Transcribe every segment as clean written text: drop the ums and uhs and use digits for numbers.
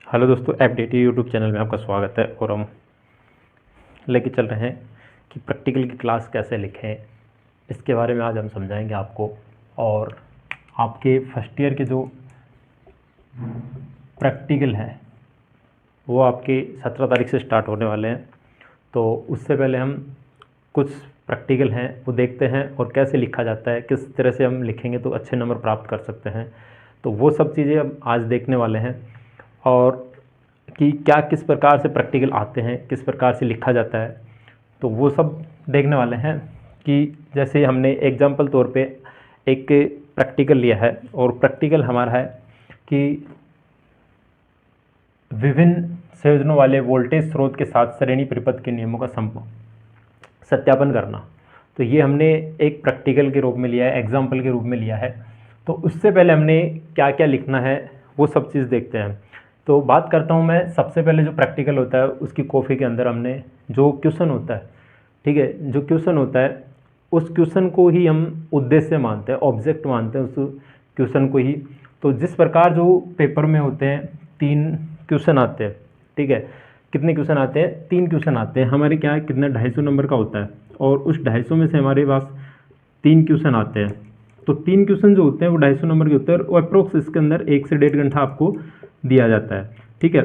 Hello दोस्तों, FDT YouTube channel में आपका स्वागत है। और हम लेके चल रहे हैं कि प्रैक्टिकल की क्लास कैसे लिखें, इसके बारे में आज हम समझाएंगे आपको। और आपके फर्स्ट ईयर के जो प्रैक्टिकल हैं वो आपके 17 तारीख से स्टार्ट होने वाले हैं। तो उससे पहले हम कुछ प्रैक्टिकल हैं वो देखते हैं और कैसे लिखा जाता है, किस तरह से हम लिखेंगे तो अच्छे नंबर प्राप्त कर सकते हैं। तो वो सब चीज़ें हम आज देखने वाले हैं। और कि क्या किस प्रकार से प्रैक्टिकल आते हैं, किस प्रकार से लिखा जाता है, तो वो सब देखने वाले हैं। कि जैसे हमने एग्जाम्पल तौर पे एक प्रैक्टिकल लिया है और प्रैक्टिकल हमारा है कि विभिन्न संयोजनों वाले वोल्टेज स्रोत के साथ श्रेणी परिपथ के नियमों का सत्यापन करना। तो ये हमने एक प्रैक्टिकल के रूप में लिया है, एग्जाम्पल के रूप में लिया है। तो उससे पहले हमने क्या क्या लिखना है वो सब चीज़ देखते हैं। तो बात करता हूँ मैं। सबसे पहले जो प्रैक्टिकल होता है उसकी कॉपी के अंदर हमने जो क्वेश्चन होता है, ठीक है, जो क्वेश्चन होता है उस क्वेश्चन को ही हम उद्देश्य मानते हैं, ऑब्जेक्ट मानते हैं उस क्वेश्चन को ही। तो जिस प्रकार जो पेपर में होते हैं 3 क्वेश्चन आते हैं, ठीक है, कितने क्वेश्चन आते हैं? 3 क्वेश्चन आते हैं। हमारे क्या है, कितना 250 नंबर का होता है और उस 250 में से हमारे पास 3 क्वेश्चन आते हैं। तो 3 क्वेश्चन जो होते हैं वो 250 नंबर के होते हैं और अप्रोक्स इसके अंदर 1 से 1.5 घंटा आपको दिया जाता है, ठीक है,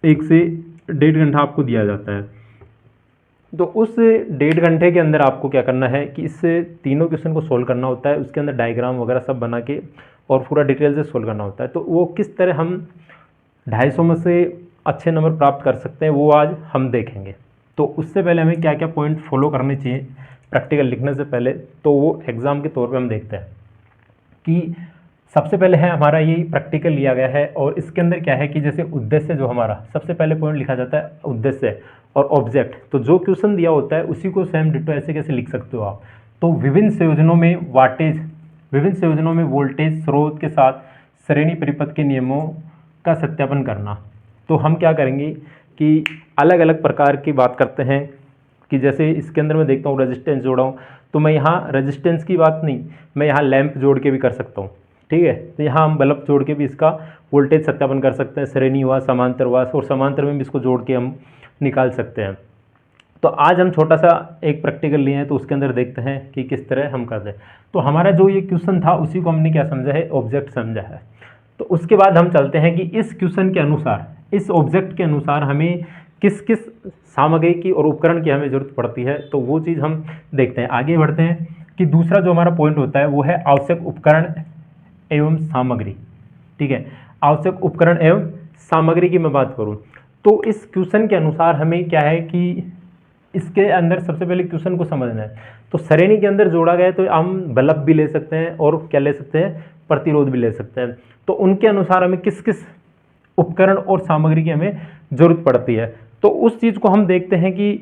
1 से 1.5 घंटा आपको दिया जाता है। तो उस 1.5 घंटे के अंदर आपको क्या करना है कि इस तीनों क्वेश्चन को सोल्व करना होता है। उसके अंदर डायग्राम वगैरह सब बना के और पूरा डिटेल से सोल्व करना होता है। तो वो किस तरह हम 250 में से अच्छे नंबर प्राप्त कर सकते हैं वो आज हम देखेंगे। तो उससे पहले हमें क्या क्या पॉइंट फॉलो करने चाहिए प्रैक्टिकल लिखने से पहले, तो वो एग्ज़ाम के तौर पे हम देखते हैं। कि सबसे पहले है हमारा ये प्रैक्टिकल लिया गया है और इसके अंदर क्या है कि जैसे उद्देश्य जो हमारा सबसे पहले पॉइंट लिखा जाता है उद्देश्य और ऑब्जेक्ट। तो जो क्वेश्चन दिया होता है उसी को सेम डिट्टो ऐसे कैसे लिख सकते हो आप। तो विभिन्न संयोजनों में वोल्टेज स्रोत के साथ श्रेणी परिपथ के नियमों का सत्यापन करना। तो हम क्या करेंगे कि अलग अलग प्रकार की बात करते हैं। कि जैसे इसके अंदर मैं देखता हूँ रेजिस्टेंस जोड़ा हूँ, तो मैं यहाँ रेजिस्टेंस की बात नहीं, मैं यहाँ लैंप जोड़ के भी कर सकता हूँ, ठीक है। तो यहाँ हम बल्ब जोड़ के भी इसका वोल्टेज सत्यापन कर सकते हैं। श्रेणी हुआ, समांतर हुआ, और समांतर में भी इसको जोड़ के हम निकाल सकते हैं। तो आज हम छोटा सा एक प्रैक्टिकल लिए हैं तो उसके अंदर देखते हैं कि किस तरह हम करते हैं। तो हमारा जो ये क्वेश्चन था उसी को हमने क्या समझा है, ऑब्जेक्ट समझा है। तो उसके बाद हम चलते हैं कि इस क्वेश्चन के अनुसार, इस ऑब्जेक्ट के अनुसार हमें किस किस सामग्री की और उपकरण की हमें जरूरत पड़ती है, तो वो चीज़ हम देखते हैं। आगे बढ़ते हैं कि दूसरा जो हमारा पॉइंट होता है वो है आवश्यक उपकरण एवं सामग्री, ठीक है। आवश्यक उपकरण एवं सामग्री की मैं बात करूं तो इस क्वेश्चन के अनुसार हमें क्या है कि इसके अंदर सबसे पहले क्वेश्चन को समझना है। तो श्रेणी के अंदर जोड़ा गया है तो हम बल्ब भी ले सकते हैं और क्या ले सकते हैं, प्रतिरोध भी ले सकते हैं। तो उनके अनुसार हमें किस किस उपकरण और सामग्री की हमें जरूरत पड़ती है, तो उस चीज़ को हम देखते हैं कि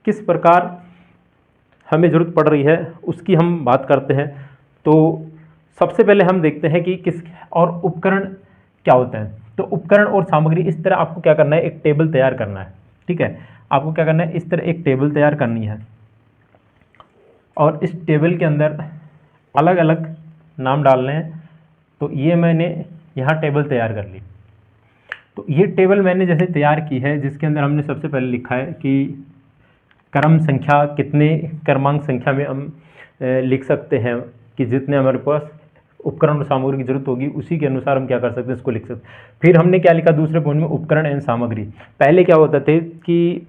किस प्रकार हमें ज़रूरत पड़ रही है उसकी हम बात करते हैं। तो सबसे पहले हम देखते हैं कि किस और उपकरण क्या होते हैं। तो उपकरण और सामग्री, इस तरह आपको क्या करना है, एक टेबल तैयार करना है, ठीक है। आपको क्या करना है, इस तरह एक टेबल तैयार करनी है और इस टेबल के अंदर अलग अलग नाम डालने हैं। तो ये मैंने यहाँ टेबल तैयार कर ली। तो ये टेबल मैंने जैसे तैयार की है जिसके अंदर हमने सबसे पहले लिखा है कि क्रम संख्या, कितने क्रमांक संख्या में हम लिख सकते हैं कि जितने हमारे पास उपकरण और सामग्री की जरूरत होगी उसी के अनुसार हम क्या कर सकते हैं, इसको लिख सकते हैं। फिर हमने क्या लिखा दूसरे पॉइंट में, उपकरण एवं सामग्री। पहले क्या होता था कि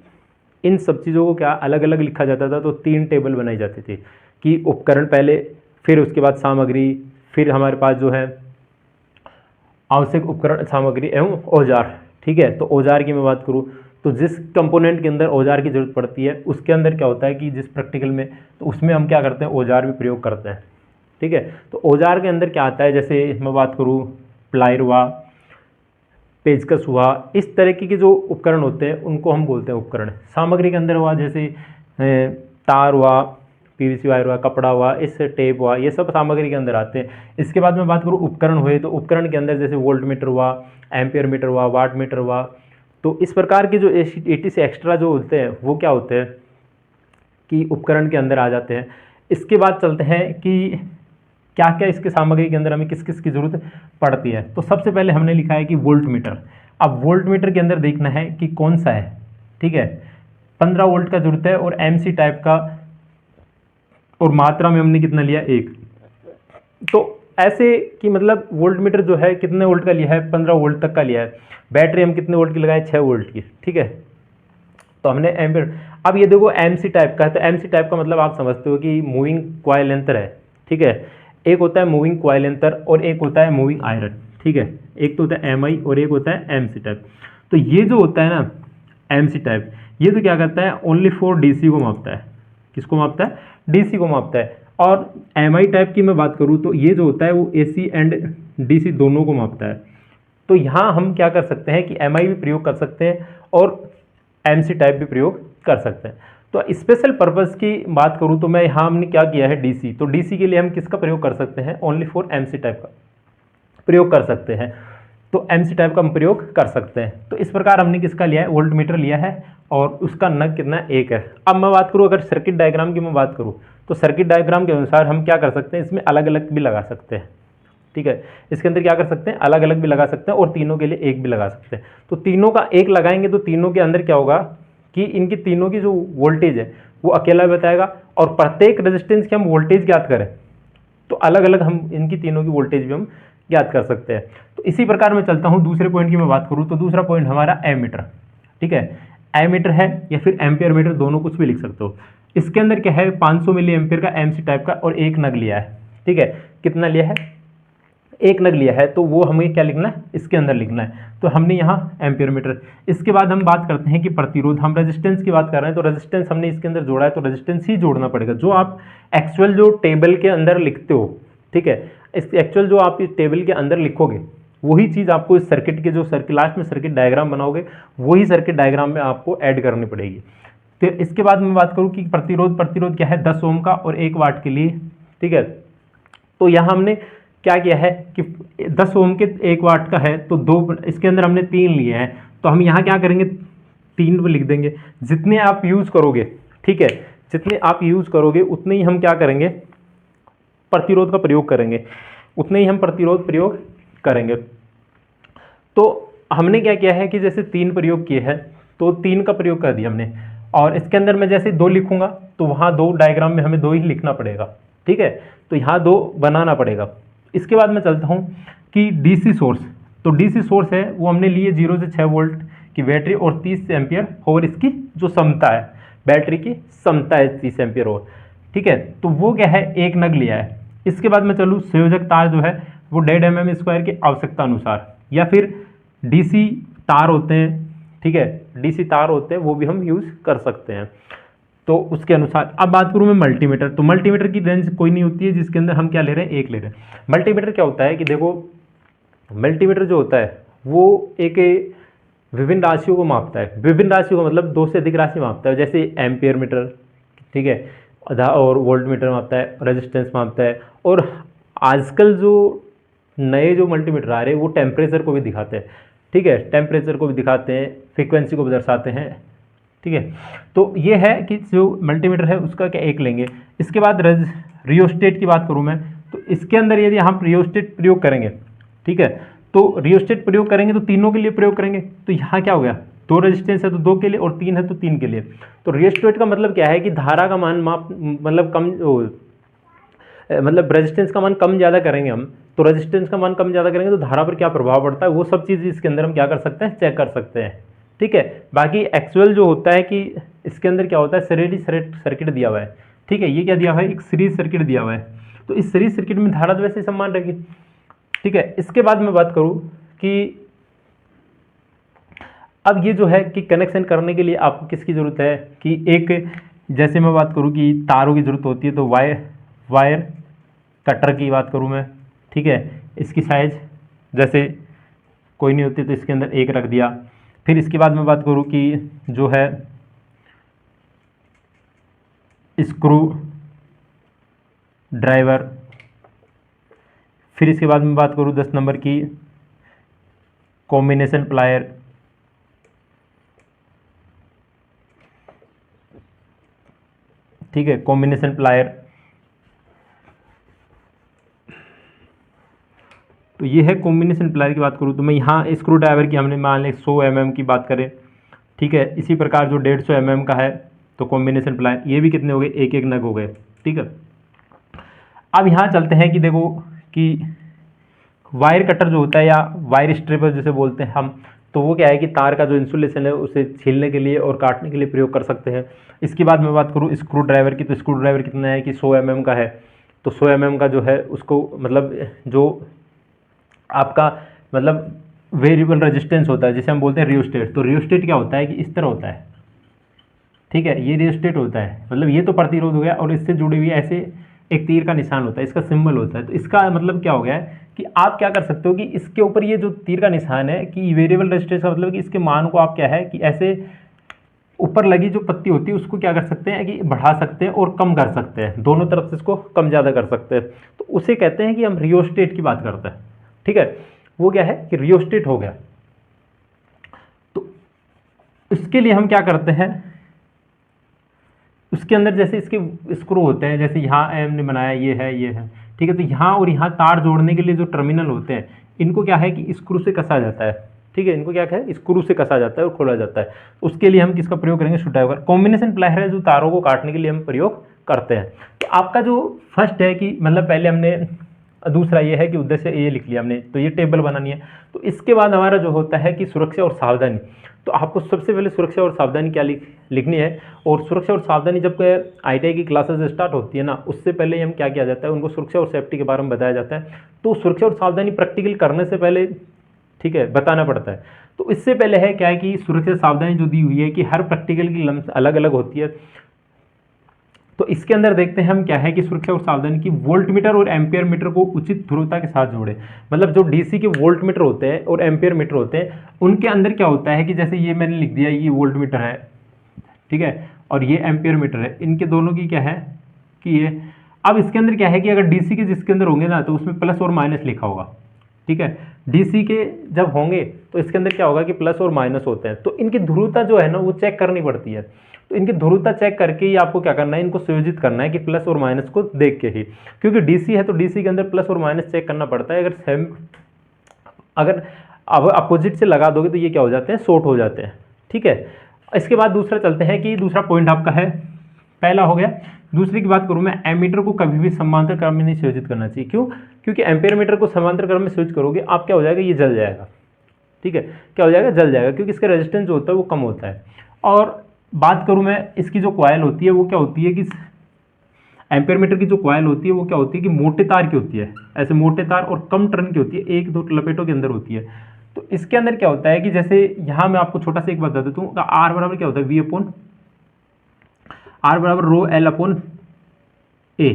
इन सब चीज़ों को क्या अलग अलग लिखा जाता था, तो 3 टेबल बनाई जाती थी कि उपकरण पहले, फिर उसके बाद सामग्री, फिर हमारे पास जो है आवश्यक उपकरण सामग्री एवं औजार, ठीक है। तो औजार की मैं बात करूँ तो जिस कंपोनेंट के अंदर औजार की जरूरत पड़ती है उसके अंदर क्या होता है कि जिस प्रैक्टिकल में, तो उसमें हम क्या करते हैं, औजार भी प्रयोग करते हैं, ठीक है। तो औजार के अंदर क्या आता है, जैसे मैं बात करूँ प्लायर हुआ, पेचकस हुआ, इस तरह के जो उपकरण होते हैं उनको हम बोलते हैं उपकरण। सामग्री के अंदर हुआ जैसे तार हुआ, पीवीसी वायर हुआ, कपड़ा हुआ, इस टेप हुआ, ये सब सामग्री के अंदर आते हैं। इसके बाद मैं बात करूँ उपकरण हुए, तो उपकरण के अंदर जैसे वोल्ट मीटर हुआ, एम्पियर मीटर हुआ, वाट मीटर हुआ। तो इस प्रकार के जो 80 से एक्स्ट्रा जो होते हैं वो क्या होते हैं कि उपकरण के अंदर आ जाते हैं। इसके बाद चलते हैं कि क्या क्या इसके सामग्री के अंदर हमें किस किस की ज़रूरत पड़ती है। तो सबसे पहले हमने लिखा है कि वोल्ट मीटर। अब वोल्ट मीटर के अंदर देखना है कि कौन सा है, ठीक है। 15 वोल्ट का जरूरत है और एमसी टाइप का, और मात्रा में हमने कितना लिया, 1। तो ऐसे कि मतलब वोल्ट मीटर जो है कितने वोल्ट का लिया है, 15 वोल्ट तक का लिया है। बैटरी हम कितने वोल्ट की लगाए, 6 वोल्ट की, ठीक है। तो हमने एम्पियर, अब ये देखो एमसी टाइप का है, तो एमसी टाइप का मतलब आप समझते हो कि मूविंग कॉइल यंत्र है, ठीक है। एक होता है मूविंग कॉइल यंत्र और एक होता है मूविंग आयरन, ठीक है। एक तो होता है एमआई और एक होता है एमसी टाइप। तो ये जो होता है ना एमसी टाइप, ये तो क्या करता है, ओनली फॉर डीसी को मापता है। किसको मापता है, डीसी को मापता है। और एमआई टाइप की मैं बात करूँ तो ये जो होता है वो एसी एंड डीसी दोनों को मापता है। तो यहाँ हम क्या कर सकते हैं कि एमआई भी प्रयोग कर सकते हैं और एमसी टाइप भी प्रयोग कर सकते हैं। तो स्पेशल पर्पस की बात करूं तो मैं यहाँ हमने क्या किया है, डीसी। तो डीसी के लिए हम किसका प्रयोग कर सकते हैं, ओनली फॉर एमसी टाइप का प्रयोग कर सकते हैं। तो एमसी टाइप का हम प्रयोग कर सकते हैं। तो इस प्रकार हमने किसका लिया है, वोल्ट मीटर लिया है और उसका नग कितना, 1 है। अब मैं बात करूं, अगर सर्किट डायग्राम की मैं बात करूं तो सर्किट डायग्राम के अनुसार हम क्या कर सकते हैं, इसमें अलग अलग भी लगा सकते हैं, ठीक है। इसके अंदर क्या कर सकते हैं, अलग अलग भी लगा सकते हैं और तीनों के लिए एक भी लगा सकते हैं। तो तीनों का एक लगाएंगे तो तीनों के अंदर क्या होगा कि इनकी तीनों की जो वोल्टेज है वो अकेला बताएगा, और प्रत्येक रेजिस्टेंस की हम वोल्टेज ज्ञात करें तो अलग अलग हम इनकी तीनों की वोल्टेज भी हम ज्ञात कर सकते हैं। तो इसी प्रकार मैं चलता हूं, दूसरे पॉइंट की मैं बात करूं तो दूसरा पॉइंट हमारा एमीटर, ठीक है। एमीटर है या फिर एम्पियर मीटर, दोनों कुछ भी लिख सकते हो। इसके अंदर क्या है, 500 मिली एम्पियर का एमसी टाइप का और एक नग लिया है, ठीक है। कितना लिया है, एक नग लिया है। तो वो हमें क्या लिखना है, इसके अंदर लिखना है। तो हमने यहाँ एम्पियर मीटर। इसके बाद हम बात करते हैं कि प्रतिरोध, हम रेजिस्टेंस की बात कर रहे हैं तो रेजिस्टेंस हमने इसके अंदर जोड़ा है तो रेजिस्टेंस ही जोड़ना पड़ेगा, जो आप एक्चुअल जो टेबल के अंदर लिखते हो, ठीक है। इस एक्चुअल जो आप इस टेबल के अंदर लिखोगे वही चीज़ आपको इस सर्किट के जो सर्किट लास्ट में सर्किट डायग्राम बनाओगे वही सर्किट डायग्राम में आपको ऐड करनी पड़ेगी। तो इसके बाद मैं बात करूँ कि प्रतिरोध, प्रतिरोध क्या है, 10 ओम का और 1 वाट के लिए, ठीक है। तो यहाँ हमने क्या किया है कि 10 ओम के 1 वाट का है तो दो, इसके अंदर हमने 3 लिए हैं। तो हम यहाँ क्या करेंगे, 3 लिख देंगे। जितने आप यूज़ करोगे, ठीक है, जितने आप यूज़ करोगे उतने ही हम क्या करेंगे, प्रतिरोध का प्रयोग करेंगे, उतने ही हम प्रतिरोध प्रयोग करेंगे। तो हमने क्या किया है कि जैसे 3 प्रयोग किए हैं तो 3 का प्रयोग कर दिया हमने, और इसके अंदर मैं जैसे 2 लिखूंगा तो वहाँ 2 डायग्राम में हमें 2 ही लिखना पड़ेगा, ठीक है। तो यहाँ 2 बनाना पड़ेगा। इसके बाद मैं चलता हूँ कि डीसी सोर्स। तो डीसी सोर्स है वो हमने लिए 0 से 6 वोल्ट की बैटरी और 30 एम्पियर और इसकी जो क्षमता है, बैटरी की क्षमता है 30 एम्पियर और, ठीक है। तो वो क्या है, एक नग लिया है। इसके बाद मैं चलूँ, संयोजक तार जो है वो 1.5 mm² की आवश्यकता अनुसार, या फिर डीसी तार होते हैं, ठीक है, डीसी तार होते हैं वो भी हम यूज़ कर सकते हैं। तो उसके अनुसार अब बात करूं मैं मल्टीमीटर। तो मल्टीमीटर की रेंज कोई नहीं होती है जिसके अंदर हम क्या ले रहे हैं, एक ले रहे हैं। मल्टीमीटर क्या होता है कि देखो, मल्टीमीटर जो होता है वो एक विभिन्न राशियों को मापता है। विभिन्न राशियों का मतलब 2 से अधिक राशि मापता है, जैसे एम्पियर मीटर, ठीक है, और वोल्ट मीटर मापता है, रेजिस्टेंस मापता है। और आजकल जो नए जो मल्टीमीटर आ रहे हैं वो टेम्परेचर को भी दिखाते हैं, ठीक है, टेम्परेचर को भी दिखाते हैं, फ्रीक्वेंसी को भी दर्शाते हैं, ठीक है। तो ये है कि जो मल्टीमीटर है उसका क्या एक लेंगे। इसके बाद रियोस्टेट की बात करूं मैं तो इसके अंदर यदि हम रियोस्टेट प्रयोग करेंगे, ठीक है, तो रियोस्टेट प्रयोग करेंगे तो तीनों के लिए प्रयोग करेंगे। तो यहाँ क्या हो गया, 2 रेजिस्टेंस है तो 2 के लिए और 3 है तो 3 के लिए। तो रियोस्टेट का मतलब क्या है कि धारा का मान माप, मतलब कम, मतलब रेजिस्टेंस का मान कम ज़्यादा करेंगे हम, तो रेजिस्टेंस का मान कम ज़्यादा करेंगे तो धारा पर क्या प्रभाव पड़ता है वो सब चीज़ इसके अंदर हम क्या कर सकते हैं, चेक कर सकते हैं, ठीक है। बाकी एक्चुअल जो होता है कि इसके अंदर क्या होता है, सीरीज सर्किट दिया हुआ है, ठीक है। ये क्या दिया हुआ है, एक सीरीज सर्किट दिया हुआ है। तो इस सीरीज सर्किट में धारा तो वैसे समान रहेगी, ठीक है। इसके बाद मैं बात करूं कि अब ये जो है कि कनेक्शन करने के लिए आपको किसकी ज़रूरत है कि एक, जैसे मैं बात करूं कि तारों की ज़रूरत होती है तो वायर कटर की बात करूं मैं, ठीक है। इसकी साइज जैसे कोई नहीं होती तो इसके अंदर एक रख दिया। फिर इसके बाद मैं बात करूं कि जो है स्क्रू ड्राइवर। फिर इसके बाद मैं बात करूं 10 नंबर की कॉम्बिनेशन प्लायर, ठीक है, कॉम्बिनेशन प्लायर। तो ये है कॉम्बिनेशन प्लायर की बात करूँ तो मैं यहाँ स्क्रू ड्राइवर की हमने मान लें 100 mm की बात करें, ठीक है। इसी प्रकार जो 150 mm का है तो कॉम्बिनेशन प्लायर ये भी कितने हो गए, एक एक नग हो गए, ठीक है। अब यहाँ चलते हैं कि देखो कि वायर कटर जो होता है या वायर स्ट्रिपर जिसे बोलते हैं हम, तो वो क्या है कि तार का जो इंसुलेशन है उसे छीलने के लिए और काटने के लिए प्रयोग कर सकते हैं। इसके बाद मैं बात करूँ स्क्रू ड्राइवर की, तो स्क्रू ड्राइवर कितना है कि 100 mm का है, तो 100 mm का जो है उसको मतलब जो आपका मतलब वेरिएबल रेजिस्टेंस होता है जिसे हम बोलते हैं रियोस्टेट, तो रियोस्टेट क्या होता है कि इस तरह होता है, ठीक है। ये रियोस्टेट होता है, मतलब ये तो प्रतिरोध हो गया और इससे जुड़ी हुई ऐसे एक तीर का निशान होता है, इसका सिंबल होता है। तो इसका मतलब क्या हो गया है कि आप क्या कर सकते हो कि इसके ऊपर ये जो तीर का निशान है कि वेरिएबल रेजिस्टेंस का मतलब कि इसके मान को आप क्या है कि ऐसे ऊपर लगी जो पत्ती होती है उसको क्या कर सकते हैं कि बढ़ा सकते हैं और कम कर सकते हैं, दोनों तरफ से इसको कम ज़्यादा कर सकते हैं। तो उसे कहते हैं कि हम रियोस्टेट की बात करते हैं, ठीक है। वो क्या है कि रियोस्टेट हो गया। तो इसके लिए हम क्या करते हैं, उसके अंदर जैसे इसके स्क्रू होते हैं, जैसे यहाँ हमने बनाया ये है, ठीक है। तो यहाँ और यहाँ तार जोड़ने के लिए जो टर्मिनल होते हैं इनको क्या है कि स्क्रू से कसा जाता है, ठीक है। इनको क्या है स्क्रू से कसा जाता है और खोला जाता है। उसके लिए हम किसका प्रयोग करेंगे, स्क्रू ड्राइवर। कॉम्बिनेशन प्लायर है जो तारों को काटने के लिए हम प्रयोग करते हैं। तो आपका जो फर्स्ट है कि मतलब पहले हमने, दूसरा ये है कि उद्देश्य ये लिख लिया हमने, तो ये टेबल बनानी है। तो इसके बाद हमारा जो होता है कि सुरक्षा और सावधानी, तो आपको सबसे पहले सुरक्षा और सावधानी क्या लिखनी है। और सुरक्षा और सावधानी जब ITI की क्लासेस स्टार्ट होती है ना, उससे पहले हम क्या किया जाता है, उनको सुरक्षा और सेफ्टी के बारे में बताया जाता है। तो सुरक्षा और सावधानी प्रैक्टिकल करने से पहले, ठीक है, बताना पड़ता है। तो इससे पहले है क्या है कि सुरक्षा सावधानी जो दी हुई है कि हर प्रैक्टिकल की अलग अलग होती है। तो इसके अंदर देखते हैं हम क्या है कि सुरक्षा और सावधानी की वोल्ट मीटर और एम्पियर मीटर को उचित ध्रुवता के साथ जोड़े। मतलब जो डीसी के वोल्ट मीटर होते हैं और एम्पियर मीटर होते हैं उनके अंदर क्या होता है कि जैसे ये मैंने लिख दिया, ये वोल्ट मीटर है, ठीक है, और ये एम्पियर मीटर है, इनके दोनों की क्या है कि ये, अब इसके अंदर क्या है कि अगर डीसी के जिसके अंदर होंगे ना तो उसमें प्लस और माइनस लिखा होगा, ठीक है। डीसी के जब होंगे तो इसके अंदर क्या होगा कि प्लस और माइनस होते हैं। तो इनकी ध्रुवता जो है ना वो चेक करनी पड़ती है। तो इनकी ध्रुवता चेक करके ही आपको क्या करना है, इनको संयोजित करना है कि प्लस और माइनस को देख के ही, क्योंकि डीसी है तो डीसी के अंदर प्लस और माइनस चेक करना पड़ता है। अगर अब अपोजिट से लगा दोगे तो ये क्या हो जाते हैं, शॉर्ट हो जाते हैं, ठीक है। इसके बाद दूसरा चलते हैं कि दूसरा पॉइंट आपका है, पहला हो गया। दूसरी की बात करूं मैं, एमीटर को कभी भी समांतर क्रम में नहीं संयोजित करना चाहिए। क्यों? क्योंकि एम्पेयर मीटर को समांतर क्रम में स्विच करोगे आप क्या हो जाएगा, ये जल जाएगा, ठीक है। क्या हो जाएगा, जल जाएगा, क्योंकि इसका रेजिस्टेंस जो होता है वो कम होता है। और बात करूं मैं इसकी जो कॉइल होती है वो क्या होती है कि एम्पेयर मीटर की जो कॉइल होती है वो क्या होती है कि मोटे तार की होती है, ऐसे मोटे तार और कम टर्न की होती है, एक दो लपेटों के अंदर होती है। तो इसके अंदर क्या होता है कि जैसे यहाँ मैं आपको छोटा सा एक बता देता हूँ, आर बराबर क्या होता है, वी अपॉन आर बराबर रो एल अपॉन ए।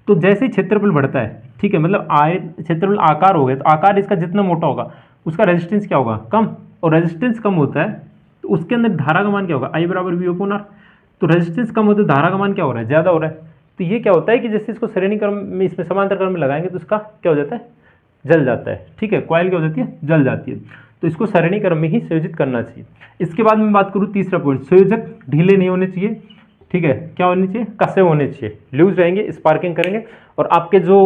तो जैसे ही क्षेत्रफल बढ़ता है, ठीक है, मतलब क्षेत्रफल आकार हो गया, तो आकार इसका जितना मोटा होगा उसका रेजिस्टेंस क्या होगा, कम, और रेजिस्टेंस कम होता है तो उसके अंदर धारा का मान क्या होगा, आई बराबर वी अपॉन आर। तो रेजिस्टेंस कम होता है, धारा का मान क्या हो रहा है, ज़्यादा हो रहा है। तो ये क्या होता है कि जैसे इसको श्रेणी क्रम में, इसमें समांतर क्रम में लगाएंगे तो इसका क्या हो जाता है, जल जाता है, ठीक है, कॉइल क्या हो जाती है, जल जाती है। तो इसको श्रेणी क्रम में ही संयोजित करना चाहिए। इसके बाद मैं बात करूँ तीसरा पॉइंट, संयोजक ढीले नहीं होने चाहिए, ठीक है, क्या होने चाहिए, कसे होने चाहिए, लूज रहेंगे, स्पार्किंग करेंगे। और आपके जो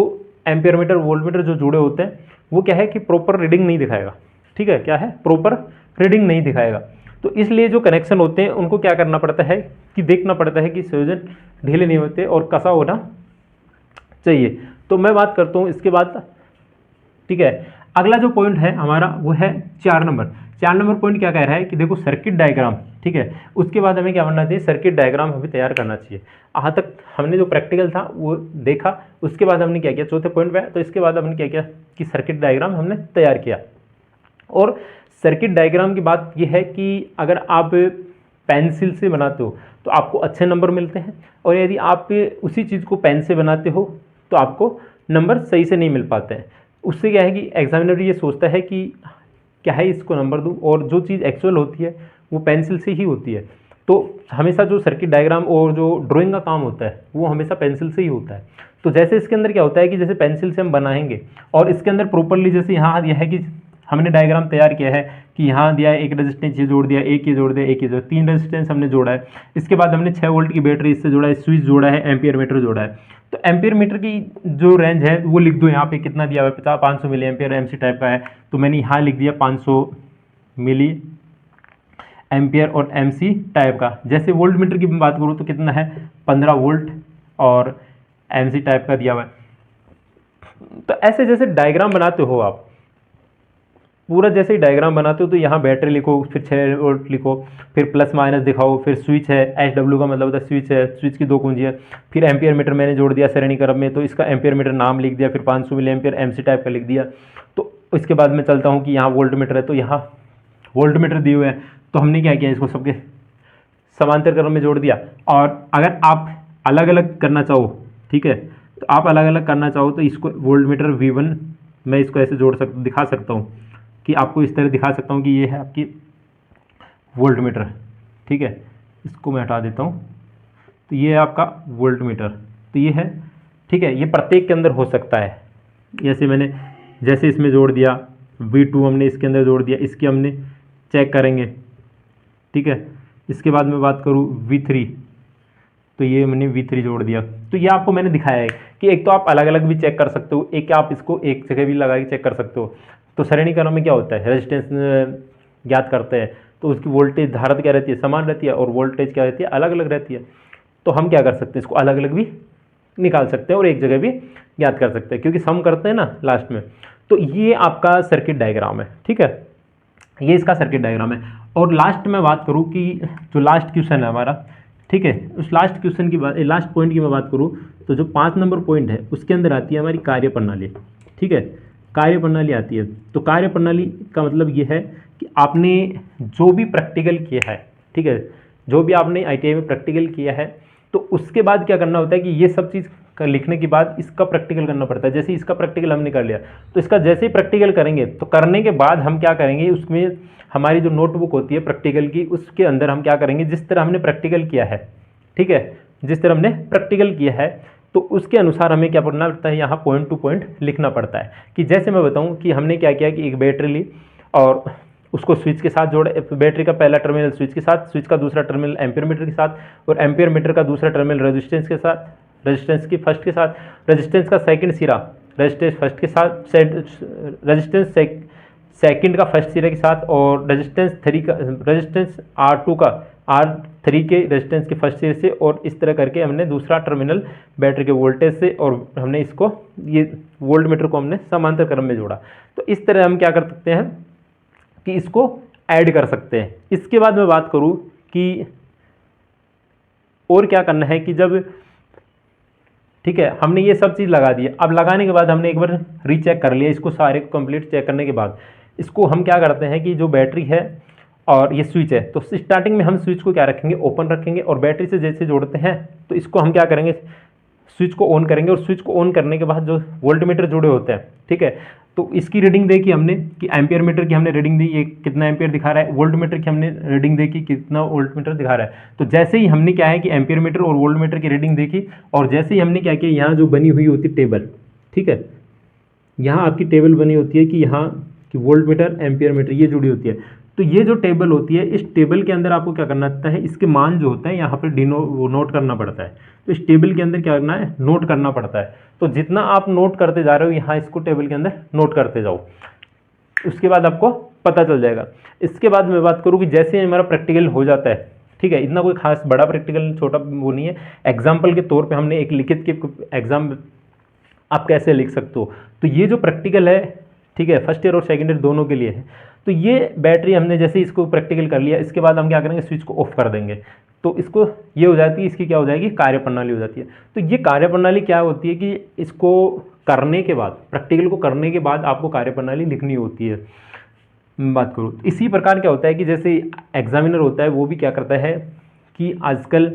एम्पियर मीटर वोल्ट मीटर जो जुड़े होते हैं वो क्या है कि प्रॉपर रीडिंग नहीं दिखाएगा, ठीक है, क्या है, प्रॉपर रीडिंग नहीं दिखाएगा। तो इसलिए जो कनेक्शन होते हैं उनको क्या करना पड़ता है कि देखना पड़ता है कि संयोजन ढीले नहीं होते और कसा होना चाहिए। तो मैं बात करता हूँ इसके बाद, ठीक है। अगला जो पॉइंट है हमारा वो है 4 नंबर। 4 नंबर पॉइंट क्या कह रहा है कि देखो सर्किट डायग्राम, ठीक है, उसके बाद हमें क्या करना चाहिए, सर्किट डायग्राम हमें तैयार करना चाहिए। यहाँ तक हमने जो प्रैक्टिकल था वो देखा, उसके बाद हमने क्या किया, चौथे पॉइंट पे, तो इसके बाद हमने क्या किया कि सर्किट डायग्राम हमने तैयार किया। और सर्किट डायग्राम की बात यह है कि अगर आप पेंसिल से बनाते हो तो आपको अच्छे नंबर मिलते हैं, और यदि आप उसी चीज़ को पेन से बनाते हो तो आपको नंबर सही से नहीं मिल पाते हैं। उससे क्या है कि एग्जामिनर ये सोचता है कि क्या है इसको नंबर दूं, और जो चीज़ एक्चुअल होती है वो पेंसिल से ही होती है। तो हमेशा जो सर्किट डायग्राम और जो ड्राइंग का काम होता है वो हमेशा पेंसिल से ही होता है। तो जैसे इसके अंदर क्या होता है कि जैसे पेंसिल से हम बनाएंगे और इसके अंदर प्रॉपरली, जैसे यहाँ यह है कि हमने डायग्राम तैयार किया है कि यहाँ दिया है एक रेजिस्टेंस ये जोड़ दिया, एक ये जोड़ दिया, एक ये जोड़, 3 रेजिस्टेंस हमने जोड़ा है। इसके बाद हमने 6 वोल्ट की बैटरी इससे जोड़ा है, स्विच जोड़ा है, एम्पियर मीटर जोड़ा है। तो एम्पियर मीटर की जो रेंज है वो लिख दो यहाँ पे, कितना दिया हुआ है 500 मिली एम्पियर एमसी टाइप का है, तो मैंने यहाँ लिख दिया 500 मिली एम्पियर और एमसी टाइप का। जैसे वोल्ट मीटर की बात करूँ तो कितना है 15 वोल्ट और एमसी टाइप का दिया हुआ है। तो ऐसे जैसे डायग्राम बनाते हो आप, पूरा जैसे ही डायग्राम बनाते हो तो यहाँ बैटरी लिखो, फिर 6 वोल्ट लिखो, फिर प्लस माइनस दिखाओ, फिर स्विच है, एच डब्ल्यू का मतलब होता है स्विच है, स्विच की 2 कुंजी है, फिर एम्पियर मीटर मैंने जोड़ दिया श्रेणी क्रम में, तो इसका एम्पियर मीटर नाम लिख दिया, फिर 500 मिली एम्पियर एमसी टाइप का लिख दिया। तो इसके बाद मैं चलता हूँ कि यहाँ वोल्ट मीटर है, तो यहाँ वोल्ट मीटर दिए हुए हैं, तो हमने क्या किया, इसको सबके समांतर क्रम में जोड़ दिया। और अगर आप अलग अलग करना चाहो, ठीक है, तो आप अलग अलग करना चाहो तो इसको वोल्ट मीटर V1 मैं इसको ऐसे दिखा सकता हूँ कि आपको इस तरह दिखा सकता हूँ कि ये है आपकी वोल्ट मीटर, ठीक है। इसको मैं हटा देता हूँ, तो ये है आपका वोल्ट मीटर, तो ये है, ठीक है। ये प्रत्येक के अंदर हो सकता है, जैसे इसमें जोड़ दिया V2 हमने इसके अंदर जोड़ दिया, इसकी हमने चेक करेंगे, ठीक है। इसके बाद मैं बात करूँ V3, तो ये मैंने V3 जोड़ दिया। तो ये आपको मैंने दिखाया है कि एक तो आप अलग अलग भी चेक कर सकते हो, एक आप इसको एक जगह भी लगा के चेक कर सकते हो। तो श्रेणी क्रम में क्या होता है, रेजिस्टेंस ज्ञात करते हैं तो उसकी वोल्टेज धारत क्या रहती है, समान रहती है, और वोल्टेज क्या रहती है, अलग अलग रहती है। तो हम क्या कर सकते हैं, इसको अलग अलग भी निकाल सकते हैं और एक जगह भी ज्ञात कर सकते हैं, क्योंकि सम करते हैं ना लास्ट में। तो ये आपका सर्किट डायग्राम है, ठीक है, ये इसका सर्किट डायग्राम है। और लास्ट में बात करूँ कि जो लास्ट क्वेश्चन है हमारा, ठीक है, उस लास्ट क्वेश्चन की बात, लास्ट पॉइंट की मैं बात करूँ तो जो 5 नंबर पॉइंट है उसके अंदर आती है हमारी कार्यप्रणाली, ठीक है, कार्यप्रणाली आती है। तो कार्यप्रणाली का मतलब ये है कि आपने जो भी प्रैक्टिकल किया है, ठीक है, जो भी आपने ITI में प्रैक्टिकल किया है, तो उसके बाद क्या करना होता है कि ये सब चीज़ का लिखने के बाद इसका प्रैक्टिकल करना पड़ता है। जैसे इसका प्रैक्टिकल हमने कर लिया, तो इसका जैसे ही प्रैक्टिकल करेंगे तो करने के बाद हम क्या करेंगे, उसमें हमारी जो नोटबुक होती है प्रैक्टिकल की, उसके अंदर हम क्या करेंगे, जिस तरह हमने प्रैक्टिकल किया है, ठीक है, जिस तरह हमने प्रैक्टिकल किया है, तो उसके अनुसार हमें क्या पढ़ना पड़ता है, यहाँ पॉइंट टू पॉइंट लिखना पड़ता है। कि जैसे मैं बताऊँ कि हमने क्या किया कि एक बैटरी ली और उसको स्विच के साथ जोड़े, बैटरी का पहला टर्मिनल स्विच के साथ, स्विच का दूसरा टर्मिनल एम्पियर मीटर के साथ, और एम्पियर मीटर का दूसरा टर्मिनल रेजिस्टेंस के साथ, रेजिस्टेंस की फर्स्ट के साथ, रेजिस्टेंस का सेकंड सिरा रेजिस्टेंस फर्स्ट के साथ, रेजिस्टेंस सेकंड का फर्स्ट सिरे के साथ, और रेजिस्टेंस R2 का R3 के रेजिस्टेंस के फर्स्ट सिरे से, और इस तरह करके हमने दूसरा टर्मिनल बैटरी के वोल्टेज से, और हमने इसको ये वोल्ट मीटर को हमने समांतर क्रम में जोड़ा। तो इस तरह हम क्या कर सकते हैं कि इसको ऐड कर सकते हैं। इसके बाद मैं बात करूं कि और क्या करना है कि जब, ठीक है, हमने ये सब चीज़ लगा दी, अब लगाने के बाद हमने एक बार रीचेक कर लिया इसको, सारे कंप्लीट चेक करने के बाद इसको हम क्या करते हैं कि जो बैटरी है और ये स्विच है, तो स्टार्टिंग में हम स्विच को क्या रखेंगे, ओपन रखेंगे, और बैटरी से जैसे जोड़ते हैं तो इसको हम क्या करेंगे, स्विच को ऑन करेंगे, और स्विच को ऑन करने के बाद जो वोल्ट मीटर जुड़े होते हैं, ठीक है, तो इसकी रीडिंग देखी हमने कि एम्पियर मीटर की हमने रीडिंग दी, ये कितना एम्पियर दिखा रहा है, वोल्ट मीटर की हमने रीडिंग देखी कितना वोल्ट मीटर दिखा रहा है। तो जैसे ही हमने क्या है कि एम्पियर मीटर और वोल्ट मीटर की रीडिंग देखी, और जैसे ही हमने क्या किया, यहाँ जो बनी हुई होती टेबल, ठीक है, यहाँ आपकी टेबल बनी होती है कि यहाँ कि वोल्ट मीटर एम्पियर मीटर ये जुड़ी होती है। तो ये जो टेबल होती है, इस टेबल के अंदर आपको क्या करना पड़ता है, इसके मान जो होते हैं यहाँ पर नोट करना पड़ता है। तो इस टेबल के अंदर क्या करना है, नोट करना पड़ता है। तो जितना आप नोट करते जा रहे हो, यहाँ इसको टेबल के अंदर नोट करते जाओ, उसके बाद आपको पता चल जाएगा। इसके बाद मैं बात करूँ कि जैसे हमारा प्रैक्टिकल हो जाता है, ठीक है, इतना कोई खास बड़ा प्रैक्टिकल छोटा वो नहीं है, एग्जाम्पल के तौर पर हमने एक लिखित के एग्जाम आप कैसे लिख सकते हो। तो ये जो प्रैक्टिकल है, ठीक है, फर्स्ट ईयर और सेकेंड ईयर दोनों के लिए है। तो ये बैटरी हमने जैसे इसको प्रैक्टिकल कर लिया, इसके बाद हम क्या करेंगे, स्विच को ऑफ कर देंगे, तो इसको ये हो जाती है, इसकी क्या हो जाएगी, कार्यप्रणाली हो जाती है। तो ये कार्यप्रणाली क्या होती है कि इसको करने के बाद, प्रैक्टिकल को करने के बाद आपको कार्यप्रणाली लिखनी होती है। बात करूँ इसी प्रकार क्या होता है कि जैसे एग्जामिनर होता है, वो भी क्या करता है कि आजकल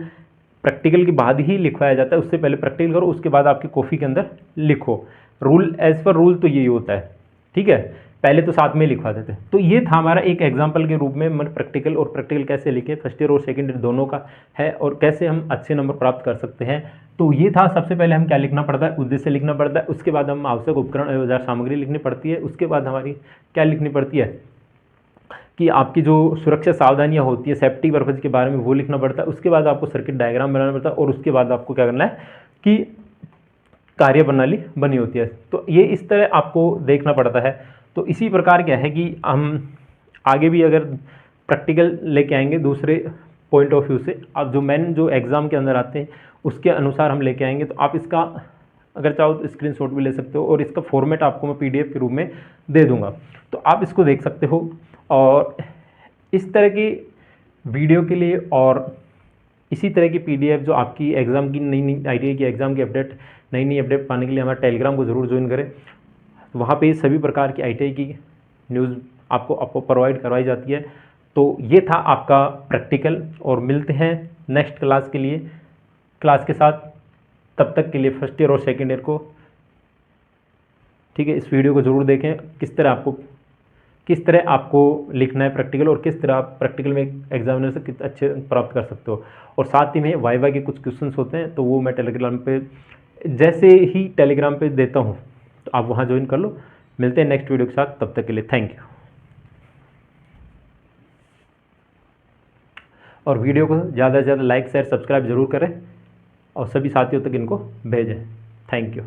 प्रैक्टिकल के बाद ही लिखवाया जाता है, उससे पहले प्रैक्टिकल करो, उसके बाद आपकी कॉपी के अंदर लिखो। रूल एज पर रूल तो यही होता है, ठीक है, पहले तो साथ में लिखवा देते। तो ये था हमारा एक एग्जाम्पल के रूप में प्रैक्टिकल, और प्रैक्टिकल कैसे लिखे फर्स्ट ईयर और सेकेंड ईयर दोनों का है, और कैसे हम अच्छे नंबर प्राप्त कर सकते हैं। तो ये था, सबसे पहले हम क्या लिखना पड़ता है, उद्देश्य लिखना पड़ता है, उसके बाद हम आवश्यक उपकरण औजार सामग्री लिखनी पड़ती है, उसके बाद हमारी क्या लिखनी पड़ती है कि आपकी जो सुरक्षा सावधानियां होती है सेफ्टी पर्पज के बारे में वो लिखना पड़ता है, उसके बाद आपको सर्किट डायग्राम बनाना पड़ता है, और उसके बाद आपको क्या करना है कि कार्य प्रणाली बनी होती है। तो ये इस तरह आपको देखना पड़ता है। तो इसी प्रकार क्या है कि हम आगे भी अगर प्रैक्टिकल लेके आएंगे दूसरे पॉइंट ऑफ व्यू से, आप जो मेन जो एग्ज़ाम के अंदर आते हैं उसके अनुसार हम लेके आएंगे। तो आप इसका अगर चाहो तो स्क्रीनशॉट भी ले सकते हो, और इसका फॉर्मेट आपको मैं पीडीएफ के रूप में दे दूंगा, तो आप इसको देख सकते हो। और इस तरह की वीडियो के लिए और इसी तरह की पीडीएफ जो आपकी एग्ज़ाम की नई आईटीआई की एग्ज़ाम की अपडेट, नई अपडेट पाने के लिए हमारा टेलीग्राम को ज़रूर ज्वाइन करें। वहाँ पे सभी प्रकार की आईटीआई की न्यूज़ आपको प्रोवाइड करवाई जाती है। तो ये था आपका प्रैक्टिकल, और मिलते हैं नेक्स्ट क्लास के साथ। तब तक के लिए फर्स्ट ईयर और सेकेंड ईयर को, ठीक है, इस वीडियो को ज़रूर देखें, किस तरह आपको लिखना है प्रैक्टिकल, और किस तरह आप प्रैक्टिकल में एग्जामिनर से कितने अच्छे प्राप्त कर सकते हो। और साथ ही में वाइवा के कुछ क्वेश्चंस होते हैं, तो वो मैं टेलीग्राम पे जैसे ही टेलीग्राम पे देता हूँ तो आप वहाँ ज्वाइन कर लो। मिलते हैं नेक्स्ट वीडियो के साथ, तब तक के लिए थैंक यू। और वीडियो को ज़्यादा से ज़्यादा लाइक शेयर सब्सक्राइब जरूर करें, और सभी साथियों तक इनको भेजें। Thank you.